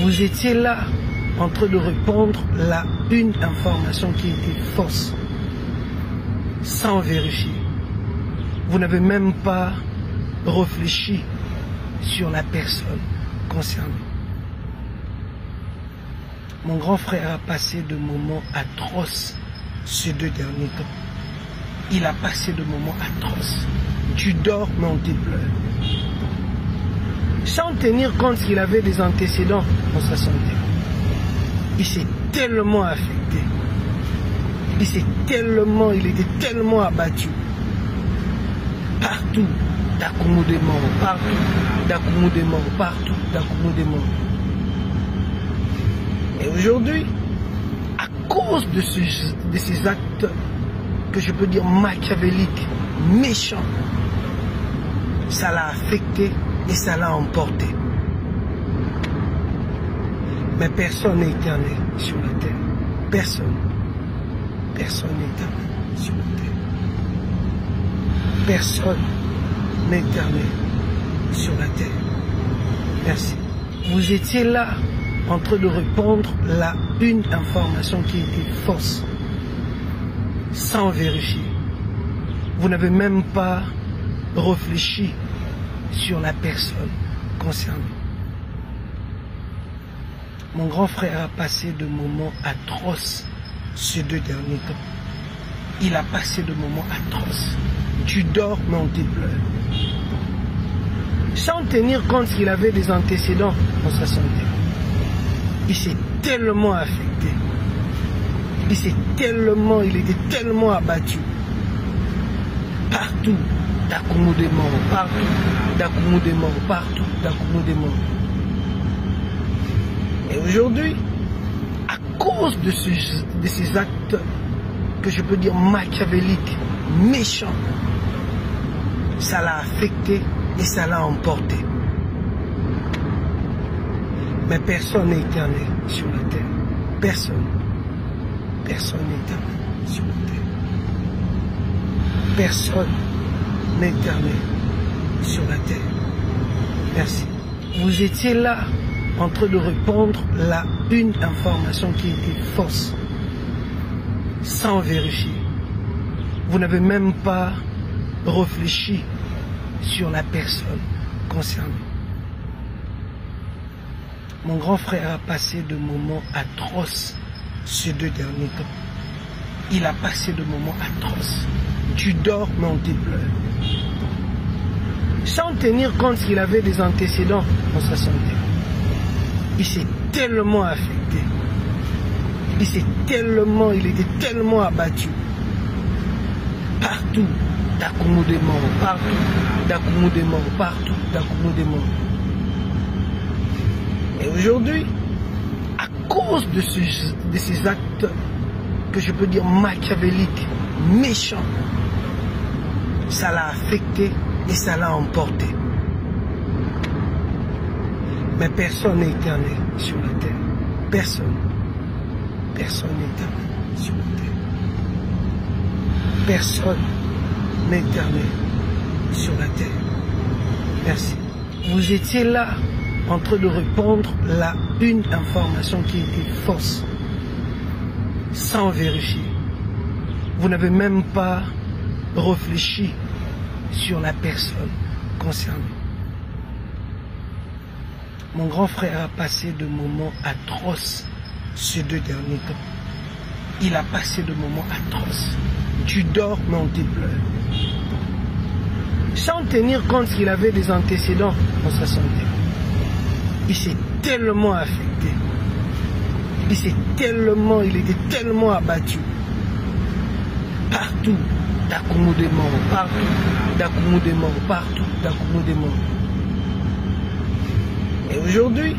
Vous étiez là en train de répandre une information qui était fausse, sans vérifier. Vous n'avez même pas réfléchi sur la personne concernée. Mon grand frère a passé de moments atroces ces 2 derniers temps. Il a passé de moments atroces. Tu dors, mais on te pleure. Sans tenir compte qu'il avait des antécédents dans sa santé. Il s'est tellement affecté. Il était tellement abattu. Partout, Dakumu des morts. Partout, Dakumu des morts. Partout, Dakumu des morts. Et aujourd'hui, à cause de ces actes que je peux dire machiavéliques, méchants, ça l'a affecté et ça l'a emporté. Mais personne n'est éternel sur la terre. Personne. Personne n'est éternel sur la terre. Personne n'est éternel sur la terre. Merci. Vous étiez là en train de répandre une information qui était fausse, sans vérifier. Vous n'avez même pas réfléchi sur la personne concernée. Mon grand frère a passé de moments atroces ces 2 derniers temps. Il a passé de moments atroces. Tu dors, mais on te pleure. Sans tenir compte qu'il avait des antécédents dans sa santé. Il s'est tellement affecté. Il était tellement abattu. Partout, Dakumu des morts. Partout, Dakumu des morts. Partout, Dakumu des morts. Et aujourd'hui, à cause de ces actes que je peux dire machiavéliques, méchants, ça l'a affecté et ça l'a emporté. Mais personne n'est éternel sur la terre. Personne. Personne n'est éternel sur la terre. Personne n'est éternel sur la terre. Merci. Vous étiez là en train de répandre une information qui était fausse, sans vérifier. Vous n'avez même pas réfléchi sur la personne concernée. Mon grand frère a passé de moments atroces ces 2 derniers temps. Il a passé de moments atroces. Tu dors, mais on te pleure. Sans tenir compte qu'il avait des antécédents dans sa santé. Il s'est tellement affecté. Il était tellement abattu. Partout, Dakumu des morts. Partout, Dakumu des morts. Partout, Dakumu des morts. Et aujourd'hui, à cause de ces actes que je peux dire machiavéliques, méchants, ça l'a affecté et ça l'a emporté. Mais personne n'est éternel sur la terre. Personne. Personne n'est éternel sur la terre. Personne n'est éternel sur la terre. Merci. Vous étiez là en train de répandre une information qui était fausse, sans vérifier. Vous n'avez même pas réfléchi sur la personne concernée. Mon grand frère a passé de moments atroces ces 2 derniers temps. Il a passé de moments atroces. Tu dors, mais on te pleure. Sans tenir compte qu'il avait des antécédents dans sa santé. Il s'est tellement affecté. Il était tellement abattu. Partout, Dakumu des morts. Partout, Dakumu des morts. Partout, Dakumu des morts. Et aujourd'hui,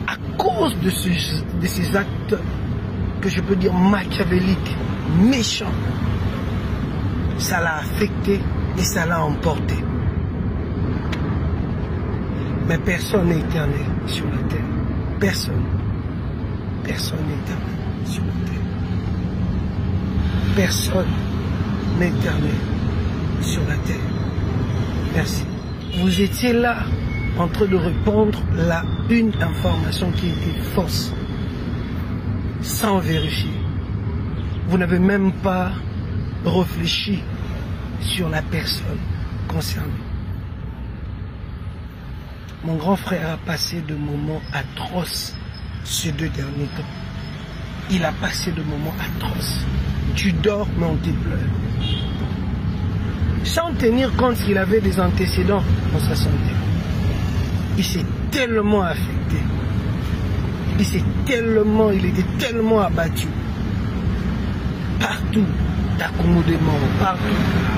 à cause de ces actes que je peux dire machiavéliques, méchants, ça l'a affecté et ça l'a emporté. Mais personne n'est éternel sur la terre. Personne. Personne n'est éternel sur la terre. Personne n'est éternel sur la terre. Merci. Vous étiez là en train de répandre une information qui était fausse, sans vérifier. Vous n'avez même pas réfléchi sur la personne concernée. Mon grand frère a passé de moments atroces ces 2 derniers temps. Il a passé de moments atroces. Tu dors, mais on te pleure. Sans tenir compte qu'il avait des antécédents dans sa santé. Il s'est tellement affecté. Il était tellement abattu. Partout, Dakumu des morts. Partout,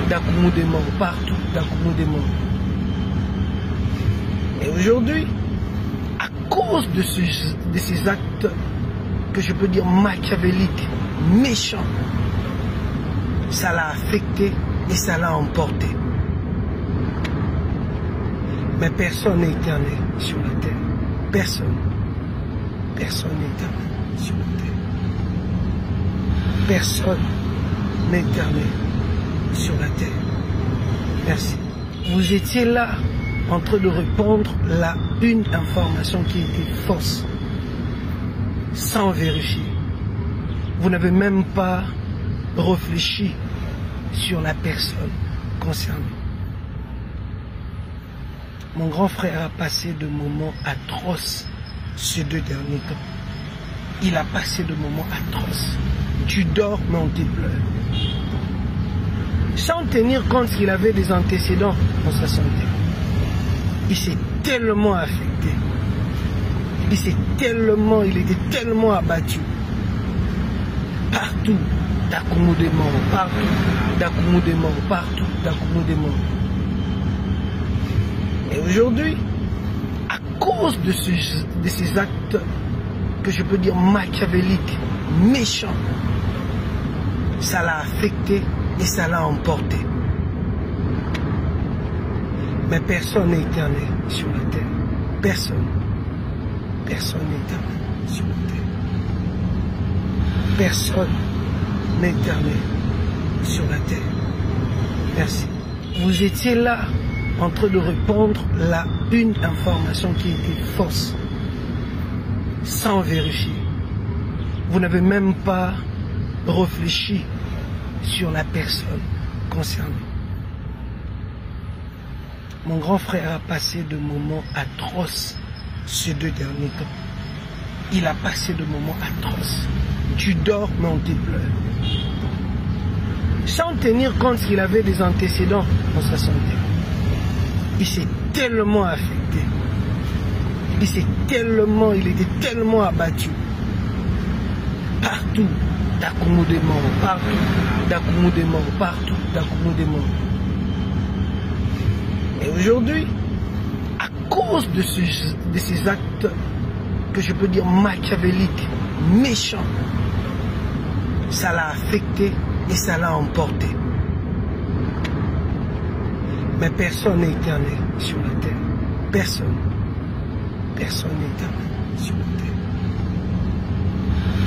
Dakumu des morts. Partout, Dakumu des morts. Et aujourd'hui, à cause de ces actes que je peux dire machiavéliques, méchants, ça l'a affecté et ça l'a emporté. Mais personne n'est éternel sur la terre. Personne. Personne n'est éternel sur la terre. Personne n'est éternel sur la terre. Merci. Vous étiez là en train de répandre une information qui était fausse, sans vérifier. Vous n'avez même pas réfléchi sur la personne concernée. Mon grand frère a passé de moments atroces ces 2 derniers temps. Il a passé de moments atroces. Tu dors, mais on te pleure. Sans tenir compte qu'il avait des antécédents dans sa santé. Il s'est tellement affecté. Il était tellement abattu. Partout, Dakumu des morts. Partout, Dakumu des morts. Partout, Dakumu des morts. Et aujourd'hui, à cause de ces actes que je peux dire machiavéliques, méchants, ça l'a affecté et ça l'a emporté. Mais personne n'est éternel sur la terre. Personne. Personne n'est éternel sur la terre. Personne n'est éternel sur la terre. Merci. Vous étiez là en train de répandre une information qui était fausse, sans vérifier. Vous n'avez même pas réfléchi sur la personne concernée. Mon grand frère a passé de moments atroces ces 2 derniers temps. Il a passé de moments atroces. Tu dors, mais on te pleure. Sans tenir compte qu'il avait des antécédents dans sa santé. Il s'est tellement affecté. Il était tellement abattu. Partout, Dakumu des morts. Partout, Dakumu des morts. Partout, Dakumu des morts. Et aujourd'hui, à cause de ces actes que je peux dire machiavéliques, méchants, ça l'a affecté et ça l'a emporté. Mais personne n'est éternel sur la terre. Personne. Personne n'est éternel sur la terre.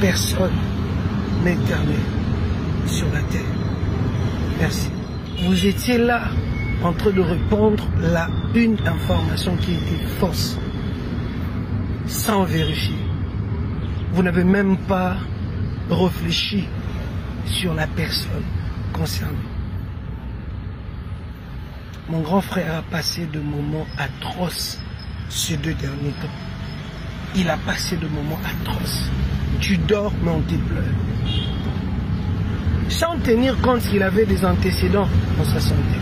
Personne n'est éternel sur la terre. Merci. Vous étiez là en train de répandre une information qui était fausse, sans vérifier. Vous n'avez même pas réfléchi sur la personne concernée. Mon grand frère a passé de moments atroces ces 2 derniers temps. Il a passé de moments atroces. Tu dors, mais on te pleure. Sans tenir compte qu'il avait des antécédents dans sa santé.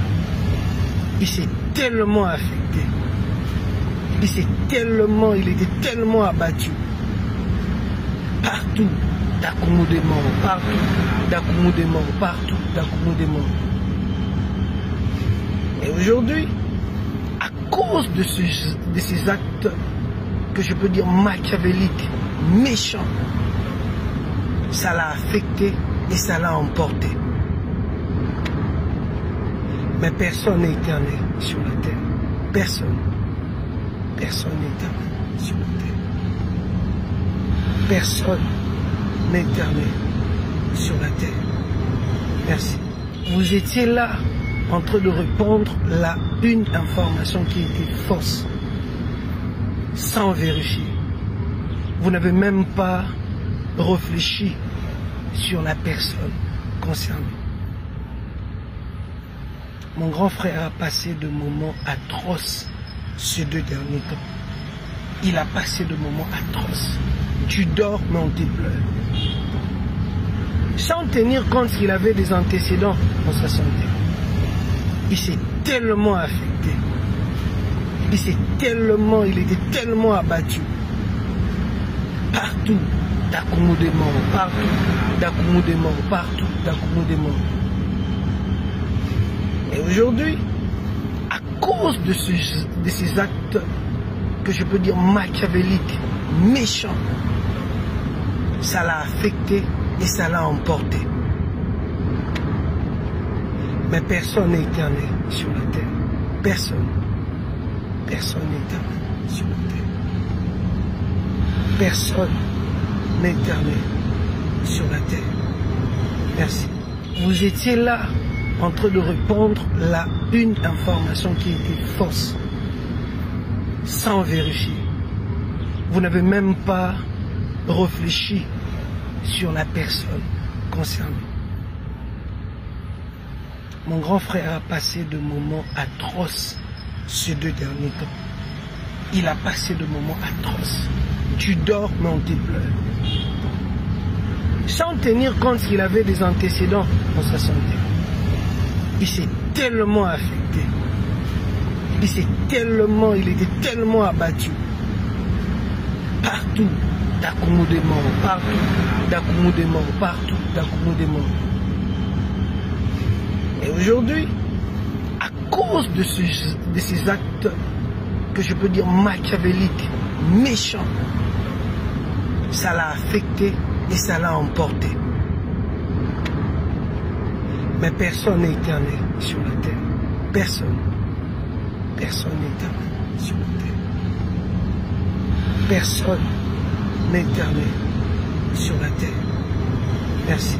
Il s'est tellement affecté. Il était tellement abattu. Partout, Dakumu des morts. Partout, Dakumu des morts. Partout, Dakumu des morts. Et aujourd'hui, à cause de ces actes que je peux dire machiavéliques, méchants, ça l'a affecté et ça l'a emporté. Mais personne n'est éternel sur la terre. Personne. Personne n'est éternel sur la terre. Personne n'est éternel sur la terre. Merci. Vous étiez là en train de répandre une information qui était fausse, sans vérifier. Vous n'avez même pas réfléchi sur la personne concernée. Mon grand frère a passé de moments atroces ces 2 derniers temps. Il a passé de moments atroces. Tu dors, mais on te pleure. Sans tenir compte qu'il avait des antécédents dans sa santé. Il s'est tellement affecté. Il était tellement abattu. Partout, Dakumu des morts. Partout, Dakumu des morts. Partout, Dakumu des morts. Et aujourd'hui, à cause de ces actes que je peux dire machiavéliques, méchants, ça l'a affecté et ça l'a emporté. Mais personne n'est éternel sur la terre. Personne. Personne n'est éternel sur la terre. Personne n'est éternel sur la terre. Merci. Vous étiez là en train de répandre une information qui était fausse, sans vérifier. Vous n'avez même pas réfléchi sur la personne concernée. Mon grand frère a passé de moments atroces ces 2 derniers temps. Il a passé de moments atroces. Tu dors, mais on te pleure. Sans tenir compte qu'il avait des antécédents dans sa santé. Il s'est tellement affecté. Il était tellement abattu. Partout, Dakumu des morts. Partout, Dakumu des morts. Partout, Dakumu des morts. Et aujourd'hui, à cause de ces actes que je peux dire machiavéliques, méchants, ça l'a affecté et ça l'a emporté. Mais personne n'est éternel sur la terre. Personne. Personne n'est éternel sur la terre. Personne n'est éternel sur la terre. Merci.